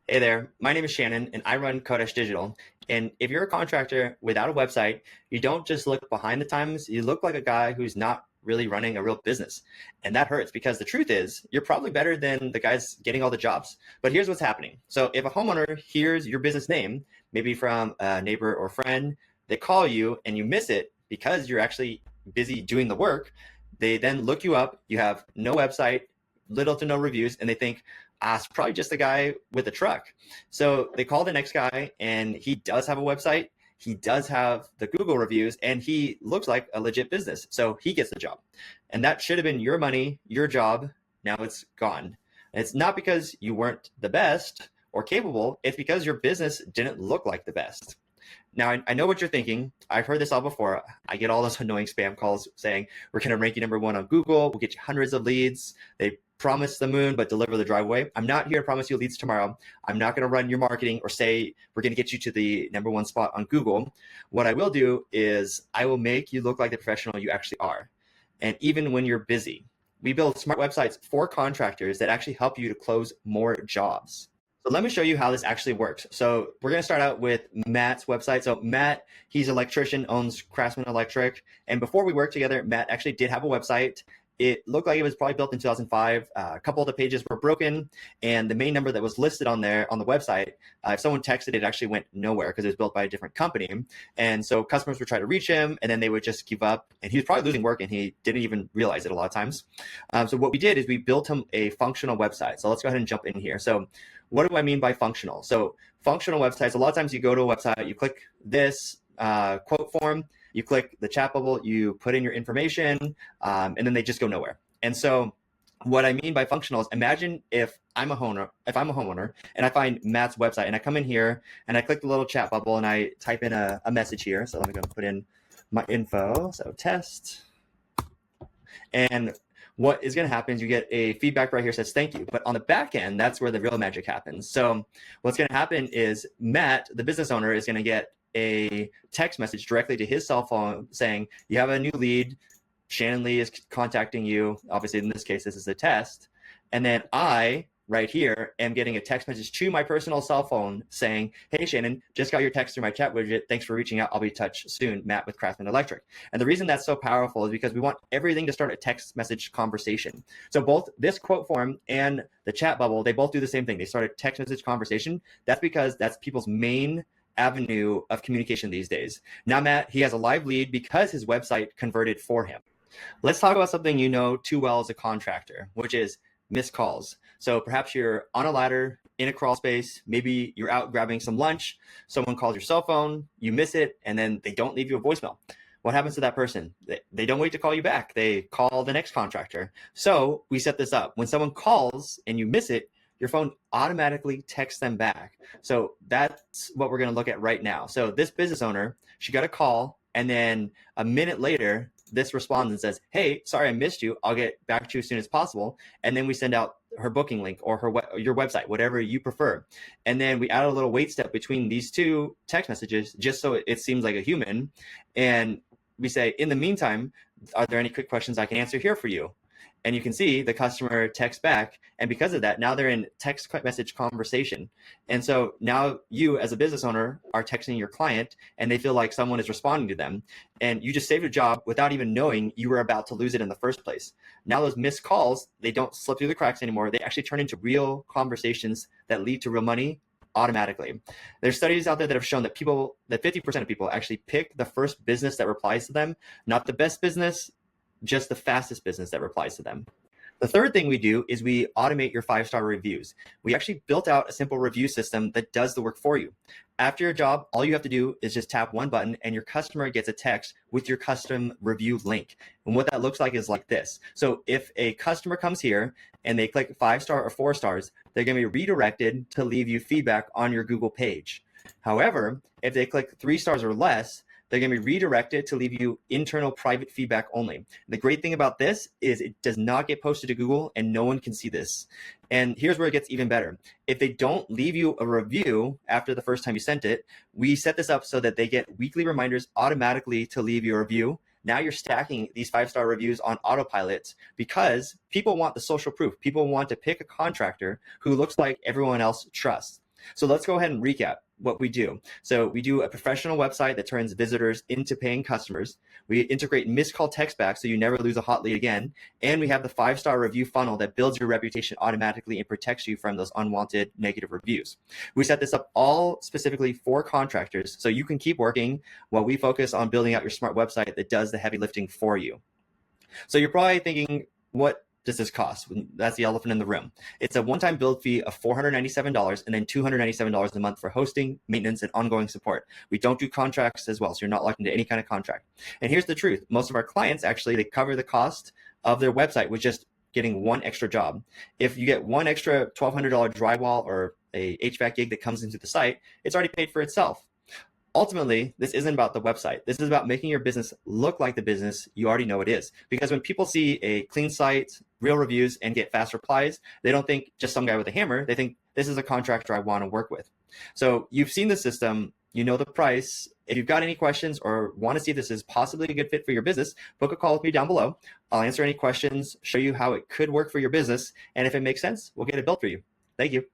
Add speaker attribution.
Speaker 1: Hey there, my name is Shannon and I run Kodesh Digital. And if you're a contractor without a website, you don't just look behind the times, you look like a guy who's not really running a real business. And that hurts because the truth is, you're probably better than the guys getting all the jobs. But here's what's happening. So if a homeowner hears your business name, maybe from a neighbor or friend, they call you and you miss it because you're actually busy doing the work. They then look you up, you have no website, little to no reviews, and they think, it's probably just a guy with a truck. So they call the next guy, and he does have a website. He does have the Google reviews, and he looks like a legit business. So he gets the job. And that should have been your money, your job. Now it's gone. And it's not because you weren't the best or capable. It's because your business didn't look like the best. Now, I know what you're thinking. I've heard this all before. I get all those annoying spam calls saying, we're going to rank you #1 on Google. We'll get you hundreds of leads. They promise the moon, but deliver the driveway. I'm not here to promise you leads tomorrow. I'm not going to run your marketing or say we're going to get you to the #1 spot on Google. What I will do is I will make you look like the professional you actually are. And even when you're busy, we build smart websites for contractors that actually help you to close more jobs. So let me show you how this actually works. So we're going to start out with Matt's website. So Matt, he's an electrician, owns Craftsman Electric. And before we worked together, Matt actually did have a website. It looked like it was probably built in 2005. A couple of the pages were broken, and the main number that was listed on there on the website, if someone texted, it actually went nowhere because it was built by a different company. And so customers would try to reach him, and then they would just give up. And he was probably losing work, and he didn't even realize it a lot of times. So what we did is we built him a functional website. So let's go ahead and jump in here. So what do I mean by functional? So functional websites, a lot of times you go to a website, you click this quote form, you click the chat bubble, you put in your information, and then they just go nowhere. And so what I mean by functional is imagine if I'm a homeowner and I find Matt's website and I come in here and I click the little chat bubble and I type in a message here. So let me go put in my info. So test. And what is going to happen is you get a feedback right here says thank you. But on the back end, that's where the real magic happens. So what's going to happen is Matt, the business owner, is going to get a text message directly to his cell phone saying, you have a new lead. Shannon Lee is contacting you. Obviously, in this case, this is a test. And then I, right here, am getting a text message to my personal cell phone saying, hey, Shannon, just got your text through my chat widget. Thanks for reaching out. I'll be in touch soon. Matt with Craftsman Electric. And the reason that's so powerful is because we want everything to start a text message conversation. So both this quote form and the chat bubble, they both do the same thing. They start a text message conversation. That's because that's people's main avenue of communication these days. Now, Matt, he has a live lead because his website converted for him. Let's talk about something you know too well as a contractor, which is missed calls. So perhaps you're on a ladder in a crawl space, maybe you're out grabbing some lunch, someone calls your cell phone, you miss it, and then they don't leave you a voicemail. What happens to that person? They don't wait to call you back. They call the next contractor. So we set this up. When someone calls and you miss it, your phone automatically texts them back. So that's what we're going to look at right now. So this business owner, she got a call, and then a minute later, this responds and says, hey, sorry, I missed you. I'll get back to you as soon as possible. And then we send out her booking link or your website, whatever you prefer. And then we add a little wait step between these two text messages, just so it seems like a human. And we say, in the meantime, are there any quick questions I can answer here for you? And you can see the customer texts back. And because of that, now they're in text message conversation. And so now you as a business owner are texting your client and they feel like someone is responding to them. And you just saved a job without even knowing you were about to lose it in the first place. Now those missed calls, they don't slip through the cracks anymore. They actually turn into real conversations that lead to real money automatically. There's studies out there that have shown that 50% of people actually pick the first business that replies to them, not the best business, just the fastest business that replies to them. The third thing we do is we automate your 5-star reviews. We actually built out a simple review system that does the work for you. After your job, all you have to do is just tap one button and your customer gets a text with your custom review link. And what that looks like is like this. So if a customer comes here and they click 5-star or 4 stars, they're going to be redirected to leave you feedback on your Google page. However, if they click 3 stars or less, they're going to be redirected to leave you internal private feedback only. The great thing about this is it does not get posted to Google and no one can see this. And here's where it gets even better. If they don't leave you a review after the first time you sent it, we set this up so that they get weekly reminders automatically to leave you a review. Now you're stacking these 5-star reviews on autopilot because people want the social proof. People want to pick a contractor who looks like everyone else trusts. So let's go ahead and recap what we do. So we do a professional website that turns visitors into paying customers. We integrate missed call text back so you never lose a hot lead again. And we have the 5-star review funnel that builds your reputation automatically and protects you from those unwanted negative reviews. We set this up all specifically for contractors so you can keep working while we focus on building out your smart website that does the heavy lifting for you. So you're probably thinking, what does this cost? That's the elephant in the room. It's a one-time build fee of $497 and then $297 a month for hosting, maintenance, and ongoing support. We don't do contracts as well, so you're not locked into any kind of contract. And here's the truth. Most of our clients, actually, they cover the cost of their website with just getting one extra job. If you get one extra $1,200 drywall or a HVAC gig that comes into the site, it's already paid for itself. Ultimately, this isn't about the website. This is about making your business look like the business you already know it is. Because when people see a clean site, real reviews, and get fast replies, they don't think just some guy with a hammer. They think this is a contractor I want to work with. So you've seen the system, you know the price. If you've got any questions or want to see if this is possibly a good fit for your business, book a call with me down below. I'll answer any questions, show you how it could work for your business, and if it makes sense, we'll get it built for you. Thank you.